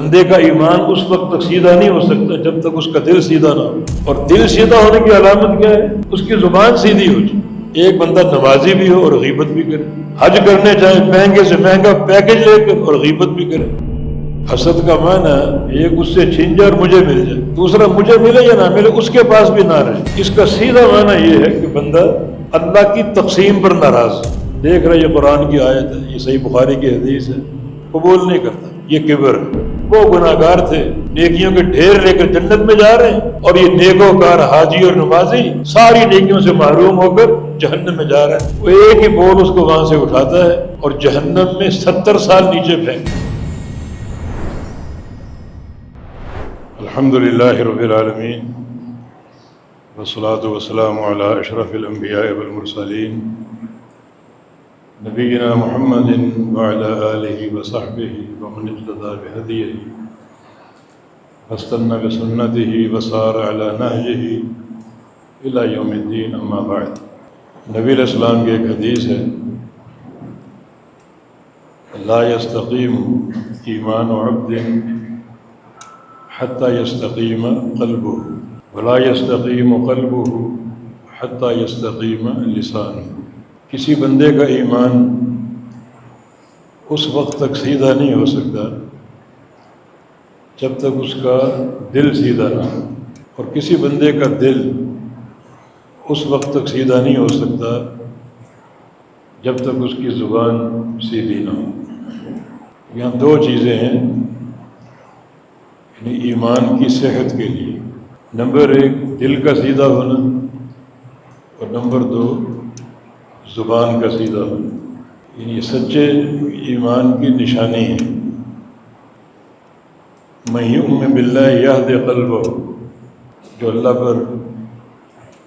بندے کا ایمان اس وقت تک سیدھا نہیں ہو سکتا جب تک اس کا دل سیدھا نہ ہو، اور دل سیدھا ہونے کی علامت کیا ہے؟ اس کی زبان سیدھی ہو جائے۔ ایک بندہ نمازی بھی ہو اور غیبت بھی کرے، حج کرنے جائے مہنگے سے مہنگا پیکج لے کر اور غیبت بھی کرے۔ حسد کا معنی ایک اس سے چھین جائے اور مجھے مل جائے، دوسرا مجھے ملے یا نہ ملے اس کے پاس بھی نہ رہے۔ اس کا سیدھا معنی یہ ہے کہ بندہ اللہ کی تقسیم پر ناراض ہے۔ دیکھ رہے یہ قرآن کی آیت ہے، یہ صحیح بخاری کی حدیث ہے، قبول نہیں کرتا، یہ کبر ہے۔ وہ گناہ گار تھے، نیکیوں کے ڈھیر لے کر جنت میں جا رہے ہیں، اور یہ نیکوکار حاجی اور نمازی ساری نیکیوں سے محروم ہو کر جہنم میں جا رہا ہے۔ وہ ایک ہی بول اس کو وہاں سے اٹھاتا ہے اور جہنم میں 70 سال نیچے پھینک۔ الحمدللہ رب العالمین والصلاة والسلام علی اشرف الانبیاء والمرسلین نبینا محمد وعلی آلہ وصحبہ ومن اقتدى بہدیہ واستنى بسنتہ وسار علی نہجہ الی یوم الدین، اما بعد۔ نبی علیہ السلام کی ایک حدیث ہے، لا یستقیم ایمان عبد حتی یستقیم قلبہ ولا یستقیم قلبہ حتی یستقیم لسانہ۔ کسی بندے کا ایمان اس وقت تک سیدھا نہیں ہو سکتا جب تک اس کا دل سیدھا نہ ہو، اور کسی بندے کا دل اس وقت تک سیدھا نہیں ہو سکتا جب تک اس کی زبان سیدھی نہ ہو۔ یہاں دو چیزیں ہیں یعنی ایمان کی صحت کے لیے، نمبر ایک دل کا سیدھا ہونا، اور نمبر دو زبان کا سیدھا ہونا۔ یعنی سچے ایمان کی نشانی ہے۔ من یؤمن باللہ یہد قلبہ، جو اللہ پر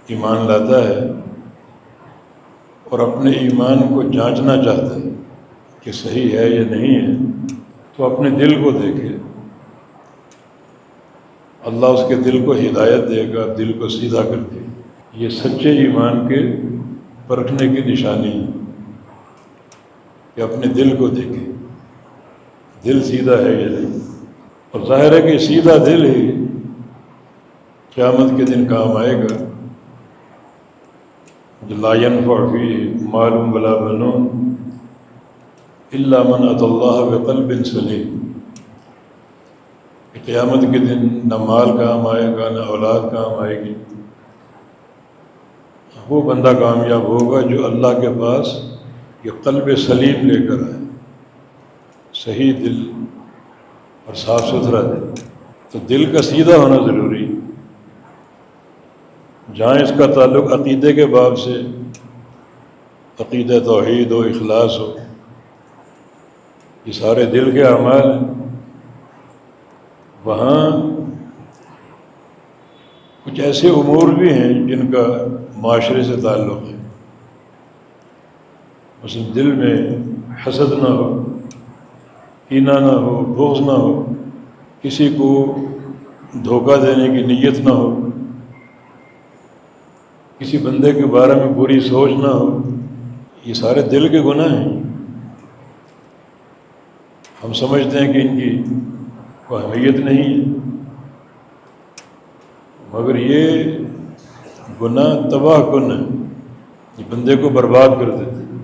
ایمان لاتا ہے اور اپنے ایمان کو جانچنا چاہتا ہے کہ صحیح ہے یا نہیں ہے، تو اپنے دل کو دیکھے، اللہ اس کے دل کو ہدایت دے گا، دل کو سیدھا کر دے۔ یہ سچے ایمان کے پرکھنے کی نشانی ہے کہ اپنے دل کو دیکھے، دل سیدھا ہے یا نہیں۔ اور ظاہر ہے کہ سیدھا دل ہی قیامت کے دن کام آئے گا، لا ينفع فیہ مال ولا بنون الا من اتى اللہ بقلب سلیم۔ قیامت کے دن نہ مال کام آئے گا، نہ اولاد کام آئے گی۔ وہ بندہ کامیاب ہوگا جو اللہ کے پاس یہ قلب سلیم لے کر آئے، صحیح دل اور صاف ستھرا دل۔ تو دل کا سیدھا ہونا ضروری ہے۔ جہاں اس کا تعلق عقیدے کے باب سے، عقیدہ توحید ہو، اخلاص ہو، یہ سارے دل کے اعمال ہیں، وہاں کچھ ایسے امور بھی ہیں جن کا معاشرے سے تعلق ہے۔ مثلا دل میں حسد نہ ہو، کینہ نہ ہو، بغض نہ ہو، کسی کو دھوکہ دینے کی نیت نہ ہو، کسی بندے کے بارے میں بری سوچ نہ ہو۔ یہ سارے دل کے گناہ ہیں۔ ہم سمجھتے ہیں کہ ان کی کوئی اہمیت نہیں ہے، مگر یہ گناہ تباہ کن ہے، یہ بندے کو برباد کر دیتے ہیں،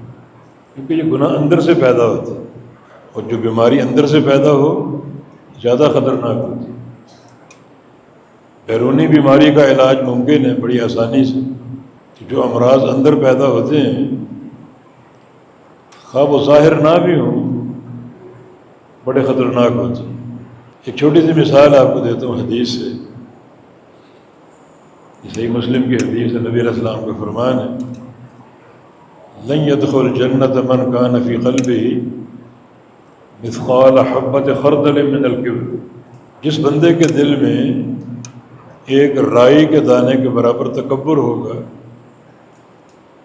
کیونکہ یہ گناہ اندر سے پیدا ہوتا ہے، اور جو بیماری اندر سے پیدا ہو زیادہ خطرناک ہوتی ہے۔ بیرونی بیماری کا علاج ممکن ہے بڑی آسانی سے، جو امراض اندر پیدا ہوتے ہیں خواہ وہ ظاہر نہ بھی ہوں بڑے خطرناک ہوتے ہیں۔ ایک چھوٹی سی مثال آپ کو دیتا ہوں حدیث سے، صحیح مسلم کی حدیث ہے، نبی علیہ السلام کا فرمان ہے، لن يدخل جنت من کان فی قلبہ مثقال حبۃ خردل من الکبر۔ جس بندے کے دل میں ایک رائی کے دانے کے برابر تکبر ہوگا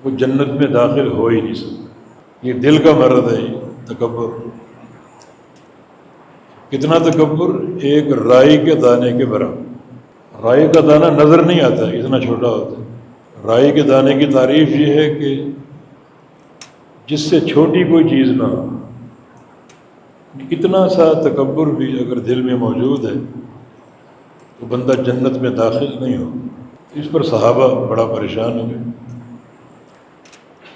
وہ جنت میں داخل ہو ہی نہیں سکتا۔ یہ دل کا مرض ہے، تکبر۔ کتنا تکبر؟ ایک رائی کے دانے کے برابر۔ رائی کا دانہ نظر نہیں آتا، اتنا چھوٹا ہوتا ہے۔ رائی کے دانے کی تعریف یہ ہے کہ جس سے چھوٹی کوئی چیز نہ ہو، اتنا سا تکبر بھی اگر دل میں موجود ہے تو بندہ جنت میں داخل نہیں ہو۔ اس پر صحابہ بڑا پریشان ہو گئے۔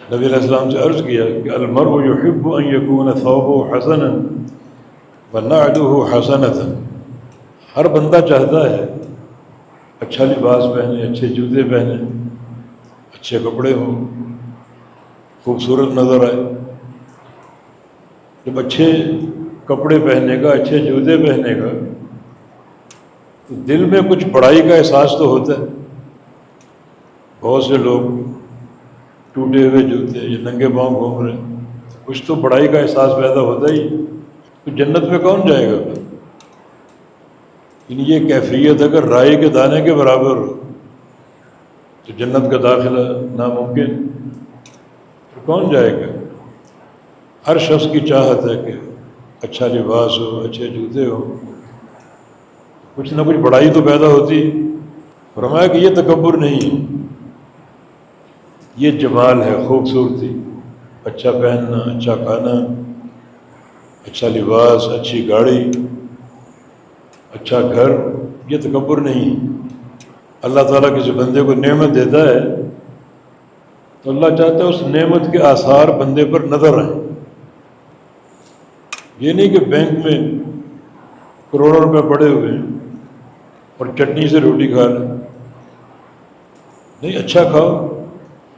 نبی علیہ السلام سے عرض کیا کہ المرء یحب ان یکون ثوبه حسنا ونعله حسنة، ہر بندہ چاہتا ہے اچھا لباس پہنے، اچھے جوتے پہنے، اچھے کپڑے ہوں، خوبصورت نظر آئے۔ جب اچھے کپڑے پہنے گا، اچھے جوتے پہنے گا تو دل میں کچھ بڑائی کا احساس تو ہوتا ہے۔ بہت سے لوگ ٹوٹے ہوئے جوتے یا ننگے پاؤں گھوم رہے ہیں، کچھ تو بڑائی کا احساس پیدا ہوتا ہی۔ تو جنت میں کون جائے گا؟ یہ کیفیت اگر رائی کے دانے کے برابر ہو تو جنت کا داخلہ ناممکن، پھر کون جائے گا؟ ہر شخص کی چاہت ہے کہ اچھا لباس ہو، اچھے جوتے ہو، کچھ نہ کچھ بڑائی تو پیدا ہوتی۔ فرمایا کہ یہ تکبر نہیں ہے، یہ جمال ہے، خوبصورتی، اچھا پہننا، اچھا کھانا، اچھا لباس، اچھی گاڑی، اچھا گھر، یہ تکبر نہیں۔ اللہ تعالیٰ کسی بندے کو نعمت دیتا ہے تو اللہ چاہتا ہے اس نعمت کے آثار بندے پر نظر آئیں۔ یہ نہیں کہ بینک میں کروڑوں روپے پڑے ہوئے ہیں اور چٹنی سے روٹی کھا لیں، نہیں، اچھا کھاؤ،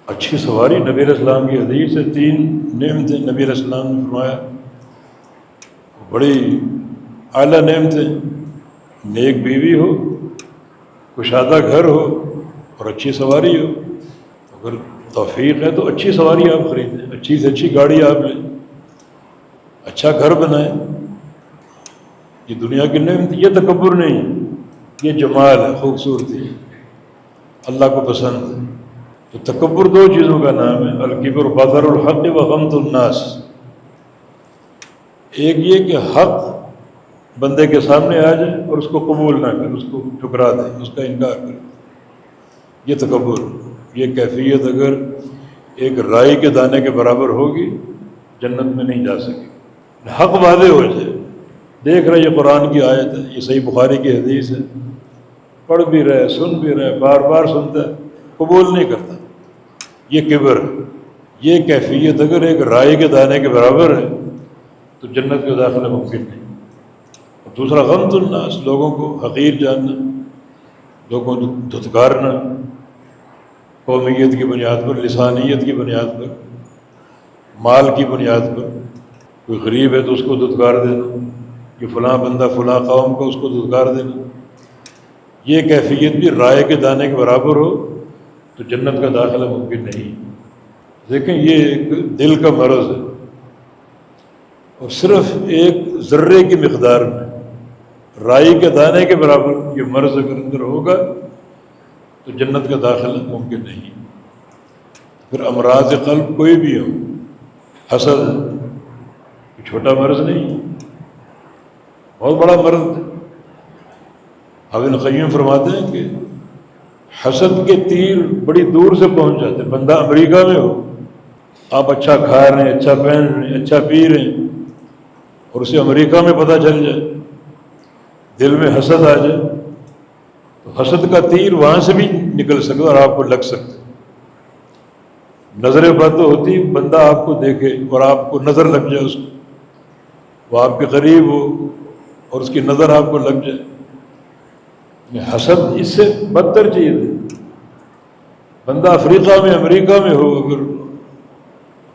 اچھی سواری۔ نبی علیہ السلام کی حدیث ہے، 3 نعمتیں نبی علیہ السلام نے فرمایا، بڑی اعلیٰ نعمتیں، نیک بیوی ہو، کشادہ گھر ہو اور اچھی سواری ہو۔ اگر توفیق ہے تو اچھی سواری آپ خریدیں، اچھی سے اچھی گاڑی آپ لیں، اچھا گھر بنائیں۔ یہ دنیا کی نعمت، یہ تکبر نہیں، یہ جمال ہے، خوبصورتی ہے، اللہ کو پسند ہے۔ تو تکبر 2 چیزوں کا نام ہے، الکبر بطر الحق و غمط الناس۔ ایک یہ کہ حق بندے کے سامنے آ جائے اور اس کو قبول نہ کرے، اس کو ٹھکرا دے، اس کا انکار کرے، یہ تکبر۔ یہ کیفیت اگر ایک رائی کے دانے کے برابر ہوگی جنت میں نہیں جا سکے۔ حق واضح ہو جائے، دیکھ رہے یہ قرآن کی آیت ہے، یہ صحیح بخاری کی حدیث ہے، پڑھ بھی رہے، سن بھی رہے، بار بار سنتا ہے، قبول نہیں کرتا، یہ کبر ہے۔ یہ کیفیت اگر ایک رائی کے دانے کے برابر ہے تو جنت کا داخلہ ممکن نہیں۔ اور دوسرا غمط الناس، لوگوں کو حقیر جاننا، لوگوں کو دھتکارنا، قومیت کی بنیاد پر، لسانیت کی بنیاد پر، مال کی بنیاد پر۔ کوئی غریب ہے تو اس کو دھتکار دینا، کہ فلاں بندہ فلاں قوم کو، اس کو دھتکار دینا۔ یہ کیفیت بھی رائے کے دانے کے برابر ہو تو جنت کا داخلہ ممکن نہیں۔ دیکھیں یہ ایک دل کا مرض ہے، اور صرف ایک ذرے کی مقدار میں، رائی کے دانے کے برابر یہ مرض اگر اندر ہوگا تو جنت کا داخلہ ممکن نہیں۔ پھر امراض قلب کوئی بھی ہو، حسد چھوٹا مرض نہیں، بہت بڑا مرض ہے۔ ابن قیم فرماتے ہیں کہ حسد کے تیر بڑی دور سے پہنچ جاتے ہیں۔ بندہ امریکہ میں ہو، آپ اچھا کھا رہے ہیں، اچھا پہن رہے ہیں، اچھا پی رہے ہیں، اور اسے امریکہ میں پتہ چل جائے، دل میں حسد آ جائے، تو حسد کا تیر وہاں سے بھی نکل سکتا اور آپ کو لگ سکتا۔ نظر بد ہوتی، بندہ آپ کو دیکھے اور آپ کو نظر لگ جائے، اس کو، وہ آپ کے قریب ہو اور اس کی نظر آپ کو لگ جائے۔ حسد اس سے بدتر چیز ہے۔ بندہ افریقہ میں، امریکہ میں ہو، اگر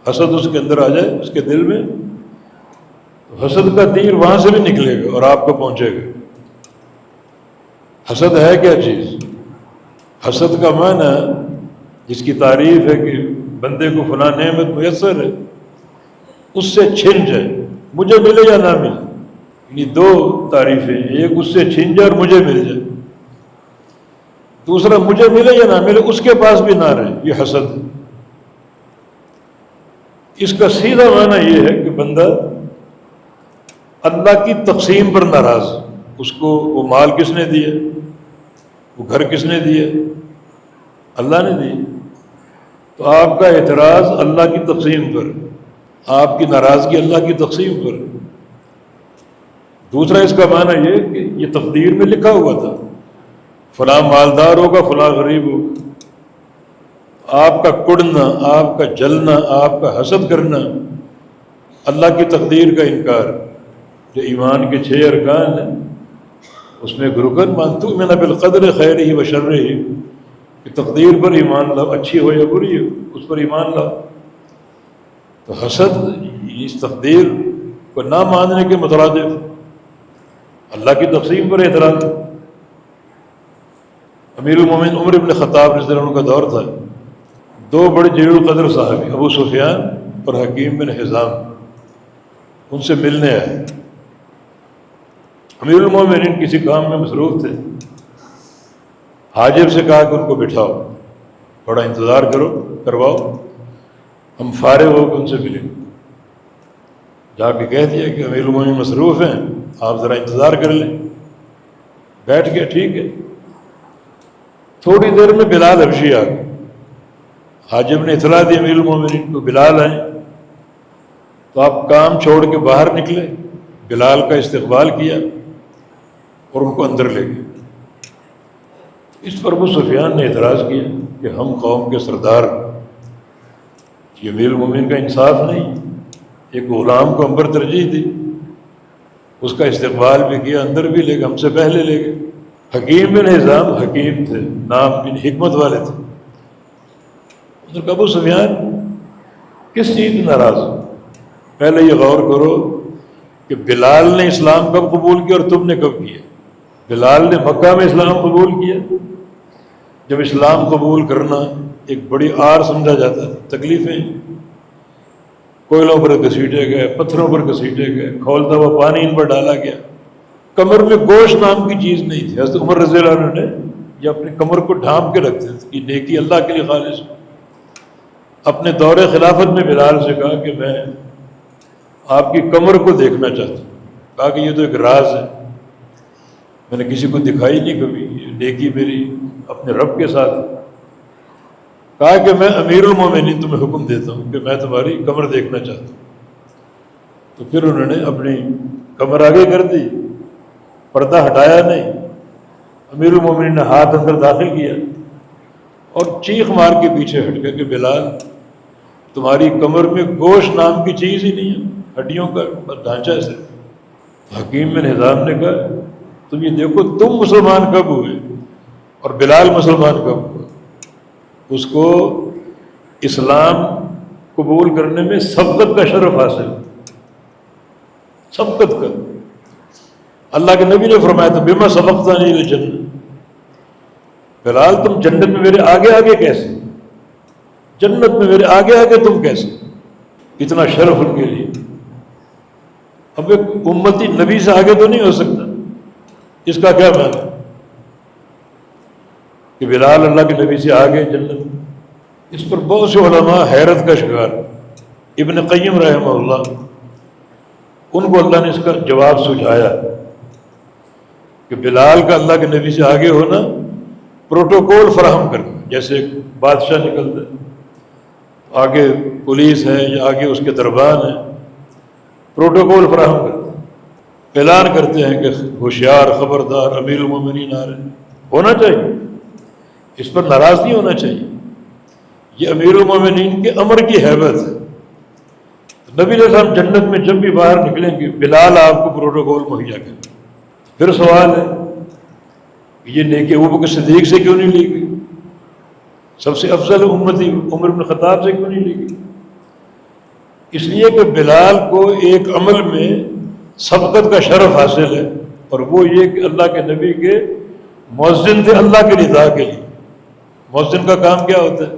حسد اس کے اندر آ جائے، اس کے دل میں، تو حسد کا تیر وہاں سے بھی نکلے گا اور آپ کو پہنچے گا۔ حسد ہے کیا چیز؟ حسد کا معنی، جس کی تعریف ہے کہ بندے کو فلاں نعمت میسر ہے، اس سے چھن جائے، مجھے ملے یا نہ ملے۔ یعنی 2 تعریفیں، ایک اس سے چھن جائے اور مجھے مل جائے، دوسرا مجھے ملے یا نہ ملے اس کے پاس بھی نہ رہے، یہ حسد ہے۔ اس کا سیدھا معنی یہ ہے کہ بندہ اللہ کی تقسیم پر ناراض، اس کو وہ مال کس نے دیا، وہ گھر کس نے دیا، اللہ نے دی، تو آپ کا اعتراض اللہ کی تقسیم پر، آپ کی ناراضگی اللہ کی تقسیم پر۔ دوسرا اس کا معنی یہ کہ یہ تقدیر میں لکھا ہوا تھا، فلاں مالدار ہوگا، فلاں غریب ہوگا۔ آپ کا کڑنا، آپ کا جلنا، آپ کا حسد کرنا اللہ کی تقدیر کا انکار۔ جو ایمان کے 6 ارکان ہیں اس میں ایک رکن مان تؤمن بالقدر خیرہ و شرہ، کہ تقدیر پر ایمان لاؤ، اچھی ہو یا بری ہو اس پر ایمان لاؤ۔ تو حسد اس تقدیر کو نہ ماننے کے مترادف اللہ کی تقسیم پر اعتراض۔ امیر المومنین عمر بن خطاب رضی اللہ عنہ کا دور تھا، 2 بڑے جلیل القدر صحابی ابو سفیان اور حکیم بن حزام ان سے ملنے آئے۔ امیر المومنین کسی کام میں مصروف تھے، حاجب سے کہا کہ ان کو بٹھاؤ، تھوڑا انتظار کرواؤ، ہم فارغ ہو کے ان سے ملیں۔ جا کے کہہ دیا کہ امیر المومنین مصروف ہیں، آپ ذرا انتظار کر لیں۔ بیٹھ گیا، ٹھیک ہے۔ تھوڑی دیر میں بلال حبشی آ گئے۔ حاجب نے اطلاع دی امیر المومنین کو بلال آئے، تو آپ کام چھوڑ کے باہر نکلے، بلال کا استقبال کیا اور ان کو اندر لے گئے۔ اس پر ابو سفیان نے اعتراض کیا کہ ہم قوم کے سردار، یہ امیر المومنین کا انصاف نہیں، ایک غلام کو ہم پر ترجیح دی، اس کا استقبال بھی کیا، اندر بھی لے گئے، ہم سے پہلے لے گئے۔ حکیم بن حزام حکیم تھے، نام بن حکمت والے تھے۔ انہوں نے کہا ابو سفیان کس چیز میں ناراض ہو؟ پہلے یہ غور کرو کہ بلال نے اسلام کب قبول کیا اور تم نے کب کیا؟ بلال نے مکہ میں اسلام قبول کیا، جب اسلام قبول کرنا ایک بڑی آر سمجھا جاتا ہے، تکلیفیں، کوئلوں پر گھسیٹے گئے، پتھروں پر گھسیٹے گئے، کھولتا ہوا پانی ان پر ڈالا گیا، کمر میں گوشت نام کی چیز نہیں تھی۔ حضرت عمر رضی اللہ عنہ نے یہ اپنی کمر کو ڈھانپ کے رکھتے تھے کہ نیکی اللہ کے لیے خالص۔ اپنے دور خلافت میں بلال سے کہا کہ میں آپ کی کمر کو دیکھنا چاہتا ہوں۔ کہا کہ یہ تو ایک راز ہے، میں نے کسی کو دکھائی نہیں کبھی، یہ نیکی میری اپنے رب کے ساتھ۔ کہا کہ میں امیر المومنین تمہیں حکم دیتا ہوں کہ میں تمہاری کمر دیکھنا چاہتا ہوں۔ تو پھر انہوں نے اپنی کمر آگے کر دی، پردہ ہٹایا نہیں۔ امیر المومنین نے ہاتھ اندر داخل کیا اور چیخ مار کے پیچھے ہٹ گیا کہ بلال تمہاری کمر میں گوشت نام کی چیز ہی نہیں ہے، ہڈیوں کا ڈھانچہ ہے صرف۔ حکیم بن حزام نے کہا تم یہ دیکھو تم مسلمان کب ہوئے اور بلال مسلمان کب ہوا؟ اس کو اسلام قبول کرنے میں سبقت کا شرف حاصل، سبقت کا۔ اللہ کے نبی نے فرمایا تھا بما سبقتنی الی الجنہ، بلال تم جنت میں میرے آگے آگے کیسے، جنت میں میرے آگے آگے تم کیسے؟ اتنا شرف ان کے لیے۔ اب ایک امتی نبی سے آگے تو نہیں ہو سکتا، اس کا کیا معنی کہ بلال اللہ کے نبی سے آگے جنت؟ اس پر بہت سے علماء حیرت کا شکار۔ ابن قیم رحمہ اللہ، ان کو اللہ نے اس کا جواب سجھایا کہ بلال کا اللہ کے نبی سے آگے ہونا پروٹوکول فراہم کرنا، جیسے ایک بادشاہ نکلتا ہے، آگے پولیس ہے یا آگے اس کے دربان ہے، پروٹوکول فراہم کرتے ہیں، اعلان کرتے ہیں کہ ہوشیار، خبردار، امیر المومنین آ رہے ہیں۔ ہونا چاہیے، اس پر ناراض نہیں ہونا چاہیے، یہ امیر المومنین کے امر کی حیبت ہے۔ نبی علیہ السلام جنت میں جب بھی باہر نکلیں گے بلال آپ کو پروٹوکول مہیا کریں۔ پھر سوال ہے کہ یہ نیکی ابوبکر صدیق سے کیوں نہیں لی گئی؟ سب سے افضل امتی عمر بن خطاب سے کیوں نہیں لی گئی؟ اس لیے کہ بلال کو ایک عمل میں سبقت کا شرف حاصل ہے، اور وہ یہ کہ اللہ کے نبی کے مؤذن تھے اللہ کے رضا کے لیے۔ مؤذن کا کام کیا ہوتا ہے؟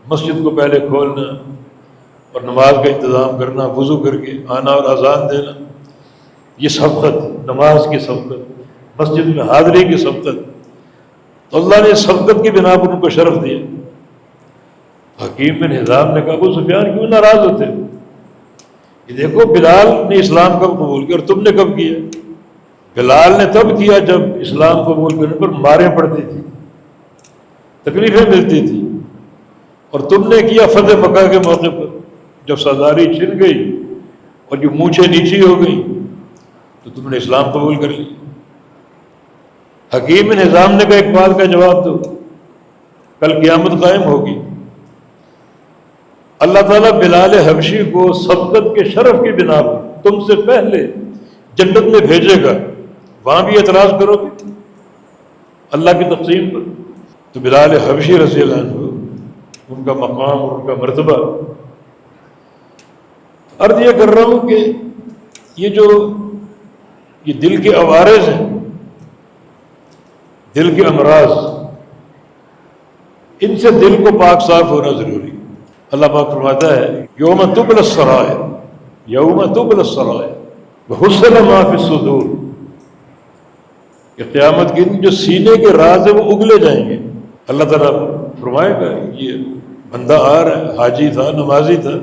مسجد کو پہلے کھولنا اور نماز کا انتظام کرنا، وضو کر کے آنا اور اذان دینا، یہ سبقت، نماز کی سبقت، مسجد میں حاضری کی سبقت۔ تو اللہ نے سبقت کی بنا پر ان کو شرف دیا۔ حکیم بن حزام نے کہا ابو سفیان کیوں ناراض ہوتے ہو؟ یہ دیکھو بلال نے اسلام کب قبول کیا اور تم نے کب کیا؟ بلال نے تب کیا جب اسلام قبول کرنے پر ماریں پڑتی تھی، تکلیفیں ملتی تھی، اور تم نے کیا فتح مکہ کے موقع پر جب سرداری چھن گئی اور جو مونچھیں نیچی ہو گئی تو تم نے اسلام قبول کر لی۔ حکیم نظام نے کہا ایک بات کا جواب دو، کل قیامت قائم ہوگی، اللہ تعالیٰ بلال حبشی کو سبقت کے شرف کی بنا پر تم سے پہلے جنت میں بھیجے گا، وہاں بھی اعتراض کرو گے اللہ کی تقسیم پر؟ تو بلال حبشی رضی اللہ عنہ، ان کا مقام اور ان کا مرتبہ، عرض یہ کر رہا ہوں کہ یہ دل کے عوارض ہیں، دل کے امراض، ان سے دل کو پاک صاف ہونا ضروری۔ اللہ پاک فرماتا ہے یوم تبلی السرائر، یوم تبلی السرائر وحصل ما فی الصدور، کہ قیامت کے دن جو سینے کے راز ہیں وہ اگلے جائیں گے۔ اللہ تعالیٰ فرمائے گا یہ بندہ آ رہا ہے، حاجی تھا، نمازی تھا،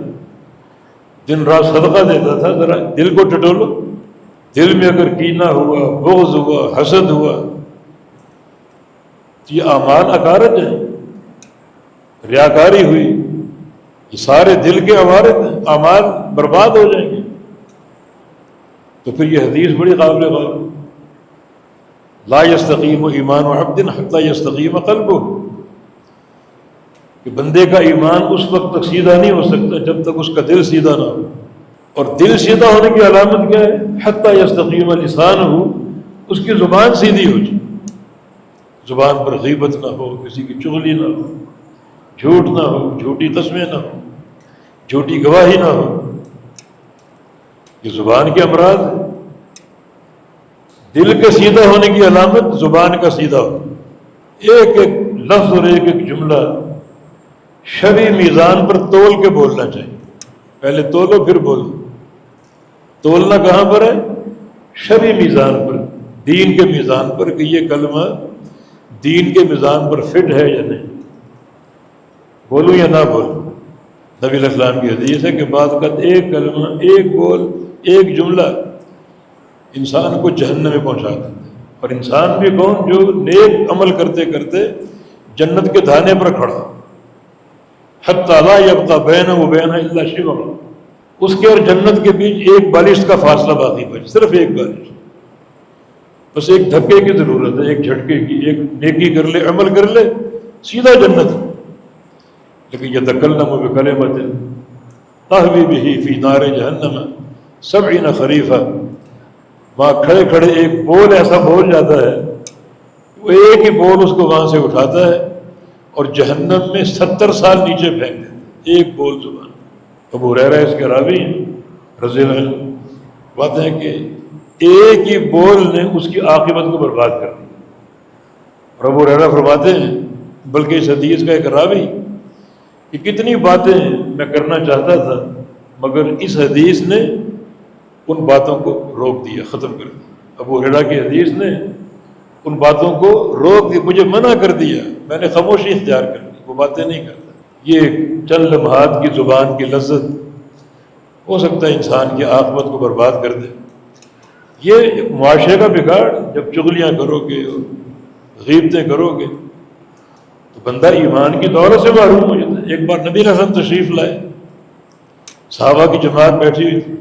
دن رات صدقہ دیتا تھا، ذرا دل کو ٹٹولو، دل میں اگر کینہ ہوا، بغض ہوا، حسد ہوا تو یہ اعمال اکارت ہیں، ریاکاری ہوئی، یہ سارے دل کے عوارض ہیں، اعمال برباد ہو جائیں گے۔ تو پھر یہ حدیث بڑی قابل غور، لا یستقیم ایمان عبد حتی یستقیم قلبہ، کہ بندے کا ایمان اس وقت تک سیدھا نہیں ہو سکتا جب تک اس کا دل سیدھا نہ ہو، اور دل سیدھا ہونے کی علامت کیا ہے؟ حتی یستقیم لسانہ، اس کی زبان سیدھی ہو جائے، زبان پر غیبت نہ ہو، کسی کی چغلی نہ ہو، جھوٹ نہ ہو، جھوٹی قسمیں نہ ہو، جھوٹی گواہی نہ ہو، یہ زبان کے امراض ہے۔ دل کے سیدھا ہونے کی علامت زبان کا سیدھا ہو، ایک ایک لفظ اور ایک ایک جملہ شرعی میزان پر تول کے بولنا چاہیے، پہلے تولو پھر بولو۔ تولنا کہاں پر ہے؟ شرعی میزان پر، دین کے میزان پر، کہ یہ کلمہ دین کے میزان پر فٹ ہے یا نہیں، بولوں یا نہ بولوں۔ نبی علیہ السلام کی حدیث ہے کہ بعض اوقات ایک کلمہ، ایک بول، ایک جملہ انسان کو جہنم میں پہنچا دیتا ہے، اور انسان بھی کون؟ جو نیک عمل کرتے کرتے جنت کے دھانے پر کھڑا، حتی لا یبقی بینہ و بینہ الا شبر، اس کے اور جنت کے بیچ ایک بالشت کا فاصلہ باقی بچ، صرف ایک بالشت، بس ایک دھکے کی ضرورت ہے، ایک جھٹکے کی، ایک نیکی کر لے، عمل کر لے، سیدھا جنت۔ لیکن یتکلم بکلمۃ تہوی بہ فی نار جہنم 70 خریفا، وہاں کھڑے کھڑے ایک بول ایسا بول جاتا ہے، وہ ایک ہی بول اس کو وہاں سے اٹھاتا ہے اور جہنم میں 70 سال نیچے پھینک دیتا ہے، ایک بول زبان۔ ابو ہریرہ اس کے راوی رضی اللہ عنہ بات ہے کہ ایک ہی بول نے اس کی عاقبت کو برباد کر دیا۔ اور ابو ہریرہ فرماتے ہیں، بلکہ اس حدیث کا ایک راوی، کہ کتنی باتیں میں کرنا چاہتا تھا مگر اس حدیث نے ان باتوں کو روک دیا، ختم کر دیا۔ ابو ہریرہ کی حدیث نے ان باتوں کو روک دیا، مجھے منع کر دیا، میں نے خاموشی اختیار کر لی، وہ باتیں نہیں کرتا۔ یہ چند لمحات کی زبان کی لذت ہو سکتا ہے انسان کی عاقبت کو برباد کر دے۔ یہ معاشرے کا بگاڑ، جب چغلیاں کرو گے اور غیبتیں کرو گے تو بندہ ایمان کی دولت سے محروم ہو جاتا ہے۔ ایک بار نبی علیہ السلام تشریف لائے، صحابہ کی جماعت بیٹھی ہوئی تھی،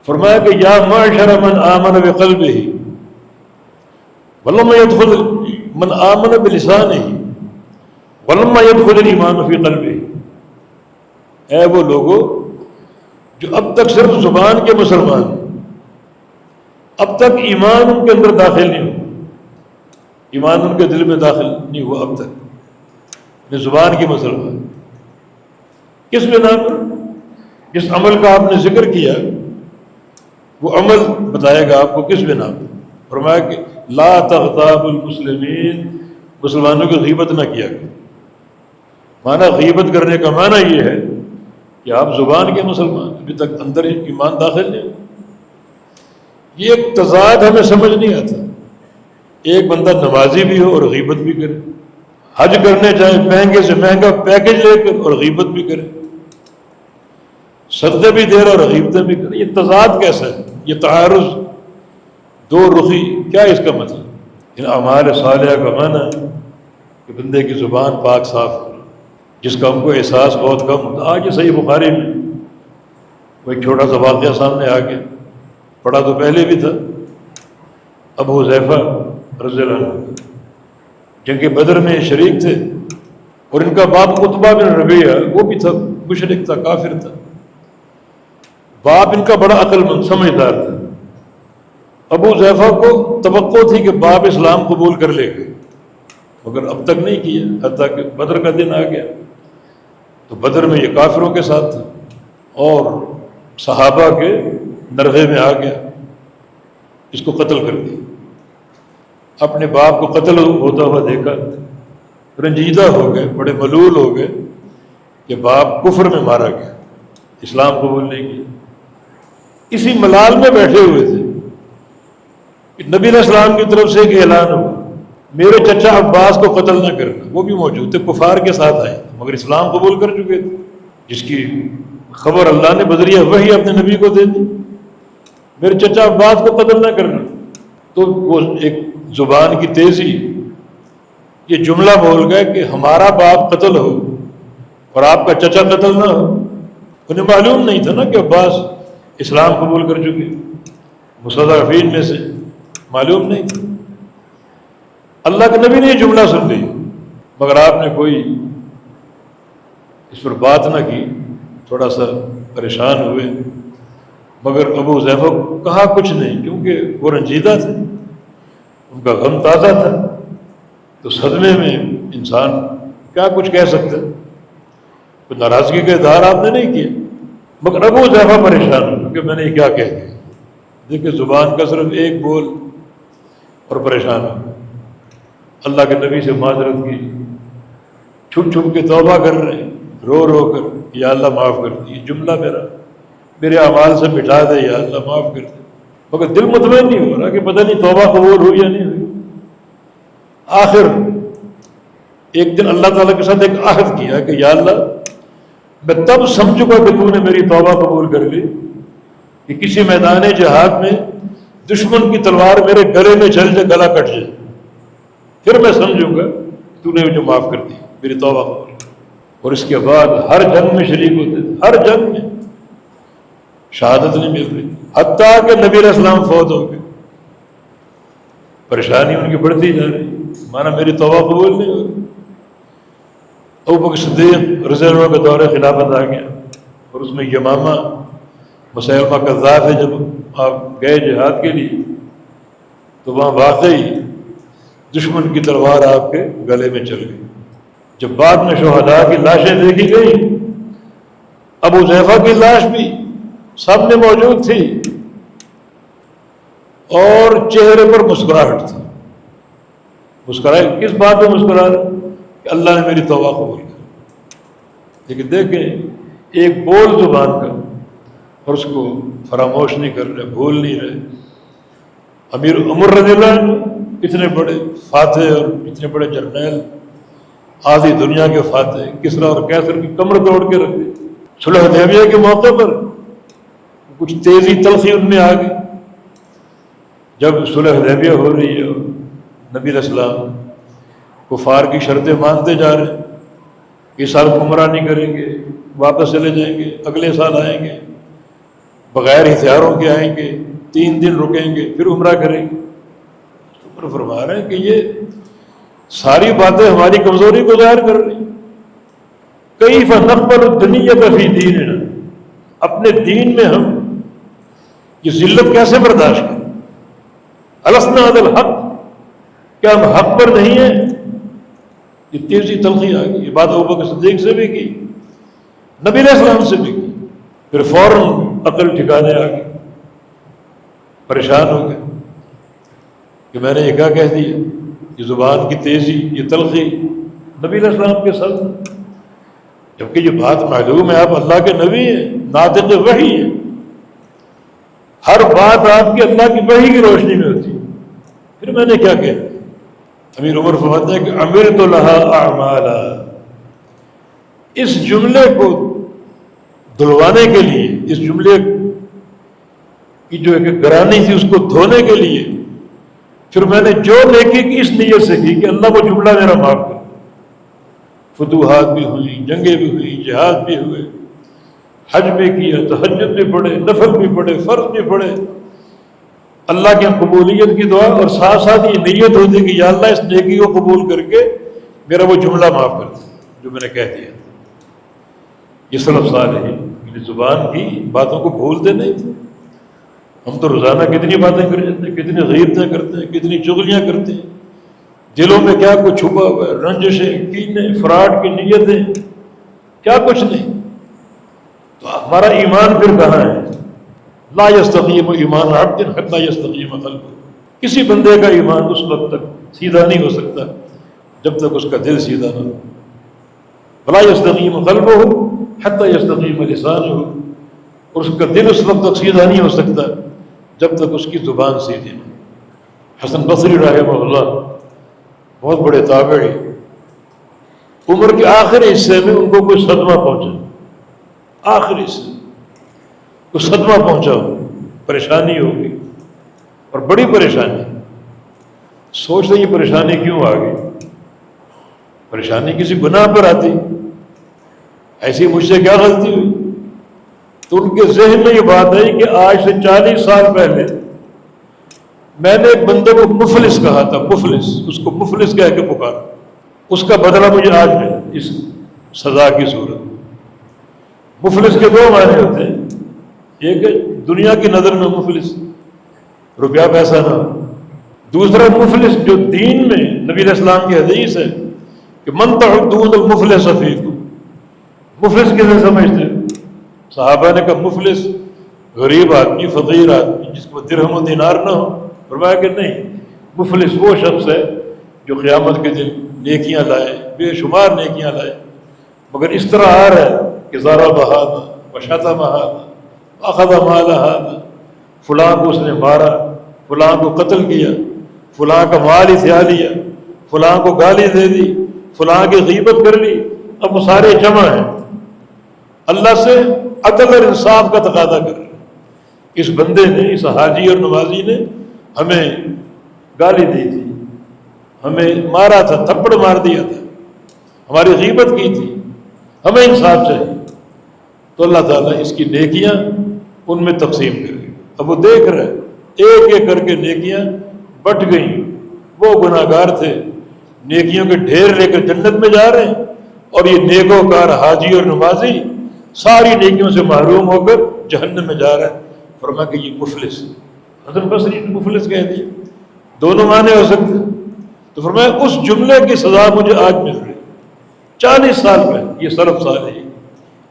فرمایا کہ یا معشر من آمن بقلبہ ولم يدخل من آمن بلسانہ ولم يدخل الایمان فی قلبہ، اے وہ لوگوں جو اب تک صرف زبان کے مسلمان، اب تک ایمان ان کے اندر داخل نہیں ہوا، ایمان ان کے دل میں داخل نہیں ہوا اب تک، زبان کے مسلمان، کس بنا پر؟ جس عمل کا آپ نے ذکر کیا وہ عمل بتائے گا آپ کو کس بنا پر۔ فرمایا کہ لا تغتاب المسلمین، مسلمانوں کی غیبت نہ کیا کرو۔ معنی غیبت کرنے کا معنی یہ ہے کہ آپ زبان کے مسلمان، ابھی تک اندر ایمان داخل نہیں ہوا۔ یہ ایک تضاد ہمیں سمجھ نہیں آتا، ایک بندہ نمازی بھی ہو اور غیبت بھی کرے، حج کرنے جائے مہنگے سے مہنگا پیکج لے کر اور غیبت بھی کرے، صدقے بھی دے رہا اور غیبتیں بھی کرے، یہ تضاد کیسا ہے؟ یہ تعارض، دو رخی، کیا اس کا مطلب؟ ان اعمال صالحہ کا معنی کہ بندے کی زبان پاک صاف ہو، جس کا ہم کو احساس بہت کم ہوتا۔ آج یہ صحیح بخاری میں وہ ایک چھوٹا سا واقعہ سامنے آ گیا، پڑھا تو پہلے بھی تھا، ابو حذیفہ رضی اللہ عنہ جنگ بدر میں شریک تھے، اور ان کا باپ عتبہ بن ربیعہ وہ بھی تھا، مشرک تھا، کافر تھا۔ باپ ان کا بڑا عقل مند سمجھدار تھا۔ ابو حذیفہ کو توقع تھی کہ باپ اسلام قبول کر لے گا، مگر اب تک نہیں کیا، حتیٰ کہ بدر کا دن آ گیا تو بدر میں یہ کافروں کے ساتھ تھا اور صحابہ کے نرغے میں آ گیا، اس کو قتل کر دیا۔ اپنے باپ کو قتل ہوتا ہوا دیکھا، رنجیدہ ہو گئے، بڑے ملول ہو گئے کہ باپ کفر میں مارا گیا، اسلام قبول نہیں کیا۔ اسی ملال میں بیٹھے ہوئے تھے کہ نبی علیہ السلام کی طرف سے ایک اعلان ہوا، میرے چچا عباس کو قتل نہ کرنا۔ وہ بھی موجود تھے، کفار کے ساتھ آئے مگر اسلام قبول کر چکے تھے، جس کی خبر اللہ نے بذریعہ وحی اپنے نبی کو دے دی، میرے چچا عباس کو قتل نہ کرنا۔ تو وہ ایک زبان کی تیزی، یہ جملہ بول گئے کہ ہمارا باپ قتل ہو اور آپ کا چچا قتل نہ ہو۔ انہیں معلوم نہیں تھا نا کہ عباس اسلام قبول کر چکے، مستضعفین میں سے معلوم نہیں تھا۔ اللہ کے نبی نے یہ جملہ سن لی مگر آپ نے کوئی اس پر بات نہ کی، تھوڑا سا پریشان ہوئے، مگر ابو حذیفہ کو کہا کچھ نہیں، کیونکہ وہ رنجیدہ تھے، ان کا غم تازہ تھا، تو صدمے میں انسان کیا کچھ کہہ سکتا ہے، کوئی ناراضگی کا اظہار آپ نے نہیں کیا، مگر ابو حذیفہ پریشان ہو کہ میں نے یہ کیا کہہ دیا۔ دیکھیں زبان کا صرف ایک بول اور پریشان ہو۔ اللہ کے نبی سے معذرت کی، چھپ چھپ کے توبہ کر رہے ہیں، رو رو کر، یا اللہ معاف کر دے، یہ جملہ میرے اعمال سے مٹا دے، یا اللہ معاف کر دے، مگر دل مطمئن نہیں ہو رہا کہ پتہ نہیں توبہ قبول ہوئی یا نہیں ہوئی۔ آخر ایک دن اللہ تعالیٰ کے ساتھ ایک عہد کیا کہ یا اللہ میں تب سمجھوں گا کہ تو نے میری توبہ قبول کر لی کہ کسی میدان جہاد میں دشمن کی تلوار میرے گلے میں چل جائے، گلا کٹ جائے، پھر میں سمجھوں گا تو نے مجھے معاف کر دی، میری توبہ قبول کر۔ اور اس کے بعد ہر جنگ میں شریک ہوتے تھے، ہر جنگ میں شہادت نہیں مل رہی، حتیٰ کہ نبی علیہ السلام فوت ہو گئے، پریشانی ان کی بڑھتی جا رہی، مانا میری توبہ قبول نہیں ہو رہی۔ ابوبکر صدیق رضی اللہ عنہ کا دور خلافت آ گیا، اور اس میں یمامہ مسیلمہ کذاب ہے، جب آپ گئے جہاد کے لیے تو وہاں واقعی دشمن کی تلوار آپ کے گلے میں چل گئی۔ جب بعد میں شہداء کی لاشیں دیکھی گئی، ابو حذیفہ کی لاش بھی سامنے موجود تھی اور چہرے پر مسکراہٹ تھی۔ مسکرائے کس بات پہ مسکرا رہے کہ اللہ نے میری توبہ قبول کر۔ لیکن دیکھیں ایک بول زبان کا، اور اس کو فراموش نہیں کر رہے، بھول نہیں رہے۔ امیر عمر رضی اللہ عنہ اتنے بڑے فاتح اور اتنے بڑے جرنیل، آدھی دنیا کے فاتح، کسریٰ اور قیصر کی کمر توڑ کے رکھ دی۔ صلح حدیبیہ کے موقع پر کچھ تیزی تلخی ان میں آ گئی، جب صلح حدیبیہ ہو رہی ہے اور نبی علیہ السلام کفار کی شرطیں مانتے جا رہے ہیں، اس سال عمرہ نہیں کریں گے، واپس چلے جائیں گے، اگلے سال آئیں گے، بغیر ہتھیاروں کے آئیں گے، 3 دن رکیں گے، پھر عمرہ کریں گے۔ عمر فرما رہے ہیں کہ یہ ساری باتیں ہماری کمزوری کو ظاہر کر رہی ہیں۔ کیف نقبل الدنیۃ فی دیننا، اپنے دین میں ہم یہ ذلت کیسے برداشت کریں؟ السنا علی الحق، کیا ہم حق پر نہیں ہیں؟ یہ تیزی تلخی آ گئی۔ یہ بات ابوبکر صدیق سے بھی کی، نبی علیہ السلام سے بھی کی، پھر فوراً عقل ٹھکانے آ گئی، پریشان ہو گئے کہ میں نے یہ کیا کہہ دیا۔ یہ زبان کی تیزی، یہ تلخی نبی علیہ السلام کے ساتھ، جبکہ یہ بات معلوم ہے آپ اللہ کے نبی ہیں، ناطق وحی ہیں، ہر بات آپ کی اللہ کی وحی کی روشنی میں ہوتی ہے، پھر میں نے کیا کہا۔ امیر عمر فرماتے ہیں کہ عملت لها اعمالا، اس جملے کو دھلوانے کے لیے، اس جملے کی جو ایک گرانی تھی اس کو دھونے کے لیے، پھر میں نے جو نیکی کی اس نیت سے کی کہ اللہ وہ جملہ میرا معاف کر۔ فتوحات بھی ہوئی، جنگیں بھی ہوئی، جہاد بھی ہوئے، حج بھی کیا، تہجد بھی پڑھے، نفل بھی پڑھے، فرض بھی پڑھے، اللہ کی قبولیت کی دعا، اور ساتھ ساتھ یہ نیت ہوتی کہ یا اللہ اس نیکی کو قبول کر کے میرا وہ جملہ معاف کر دے جو میں نے کہہ دیا تھا۔ یہ سلف صالح ہے، زبان کی باتوں کو بھولتے نہیں تھے۔ ہم تو روزانہ کتنی باتیں کر جاتے ہیں، کتنی غیبتیں کرتے ہیں، کتنی چغلیاں کرتے ہیں، دلوں میں کیا کچھ چھپا ہوا ہے، رنجشیں، کینے، فراڈ کی نیتیں، کیا کچھ نہیں۔ تو ہمارا ایمان پھر کہاں ہے؟ لا یستقیم ایمان عبد حتی یستقیم قلبہ، کسی بندے کا ایمان اس وقت تک سیدھا نہیں ہو سکتا جب تک اس کا دل سیدھا نہ ہو۔ ولا یستقیم قلبہ حتی یستقیم لسانہ، اور اس کا دل اس وقت تک سیدھا نہیں ہو سکتا جب تک اس کی زبان سیدھی نہ ہو۔ حسن بصری رحمہ اللہ بہت بڑے تابعی، عمر کے آخری حصے میں ان کو کوئی صدمہ پہنچا، آخری حصے کوئی صدمہ پہنچا ہو، پریشانی ہوگی، اور بڑی پریشانی۔ سوچتے یہ پریشانی کیوں آ گئی؟ پریشانی کسی گناہ پر آتی، ایسی مجھ سے کیا غلطی ہوئی؟ تو ان کے ذہن میں یہ بات ہے کہ آج سے 40 سال پہلے میں نے ایک بندے کو مفلس کہا تھا، مفلس، اس کو مفلس کہہ کے پکارا، اس کا بدلہ مجھے آج ملا اس سزا کی صورت۔ مفلس کے دو معنی ہوتے ہیں، ایک ہے دنیا کی نظر میں مفلس، روپیہ پیسہ نہ ہو، دوسرا مفلس جو دین میں نبی علیہ السلام کی حدیث ہے کہ من تعدون المفلس فیکم، مفلس کسے سمجھتے ہیں؟ صحابہ نے کہا مفلس غریب آدمی، فقیر آدمی جس کو درہم و دینار نہ ہو۔ فرمایا کہ نہیں، مفلس وہ شخص ہے جو قیامت کے دن نیکیاں لائے، بے شمار نیکیاں لائے، مگر اس طرح آ رہا ہے کہ ضرب ھذا وشتم ھذا واخذ مال ھذا، فلاں کو اس نے مارا، فلاں کو قتل کیا، فلاں کا مال ہتھیا لیا، فلاں کو گالی دے دی، فلاں کی غیبت کر لی۔ اب وہ سارے جمع ہیں، اللہ سے عدل اور انصاف کا تقاضا کر رہے ہیں۔ اس بندے نے، اس حاجی اور نمازی نے ہمیں گالی دی تھی، ہمیں مارا تھا، تھپڑ مار دیا تھا، ہماری غیبت کی تھی، ہمیں انصاف چاہیے۔ تو اللہ تعالیٰ اس کی نیکیاں ان میں تقسیم کرے گا۔ اب وہ دیکھ رہے ایک ایک کر کے نیکیاں بٹ گئیں، وہ گناہ گار تھے نیکیوں کے ڈھیر لے کر جنت میں جا رہے ہیں، اور یہ نیکوکار حاجی اور نمازی ساری نیکیوں سے محروم ہو کر جہنم میں جا رہا ہے۔ فرمایا کہ یہ مفلس ہے۔ حسن بصری نے مفلس کہہ دیا، دونوں معنی ہو سکتے ہیں۔ تو فرمایا اس جملے کی سزا مجھے آج مل رہی، 40 سال پہلے۔ یہ سلف صالح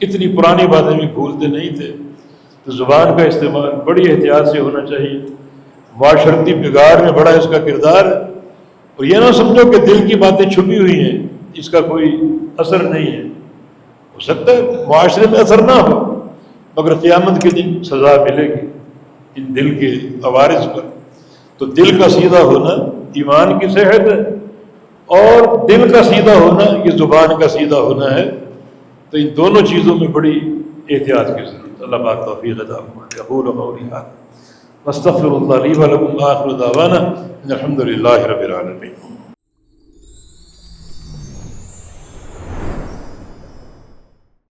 اتنی پرانی باتیں بھی بھولتے نہیں تھے۔ تو زبان کا استعمال بڑی احتیاط سے ہونا چاہیے، معاشرتی بگاڑ میں بڑا اس کا کردار ہے۔ اور یہ نہ سمجھو کہ دل کی باتیں چھپی ہوئی ہیں، اس کا کوئی اثر نہیں ہے۔ ہو سکتا ہے معاشرے میں اثر نہ ہو، مگر قیامت کے دن سزا ملے گی ان دل کے عوارض پر۔ تو دل کا سیدھا ہونا ایمان کی صحت ہے، اور دل کا سیدھا ہونا یہ زبان کا سیدھا ہونا ہے۔ تو ان دونوں چیزوں میں بڑی احتیاط کی ضرورت ہے۔ اللہ پاک توفیق عطا فرمائے۔ اقول قولی ھذا واستغفر اللہ لی ولکم، آخر دعوانا ان الحمد للہ رب العالمین۔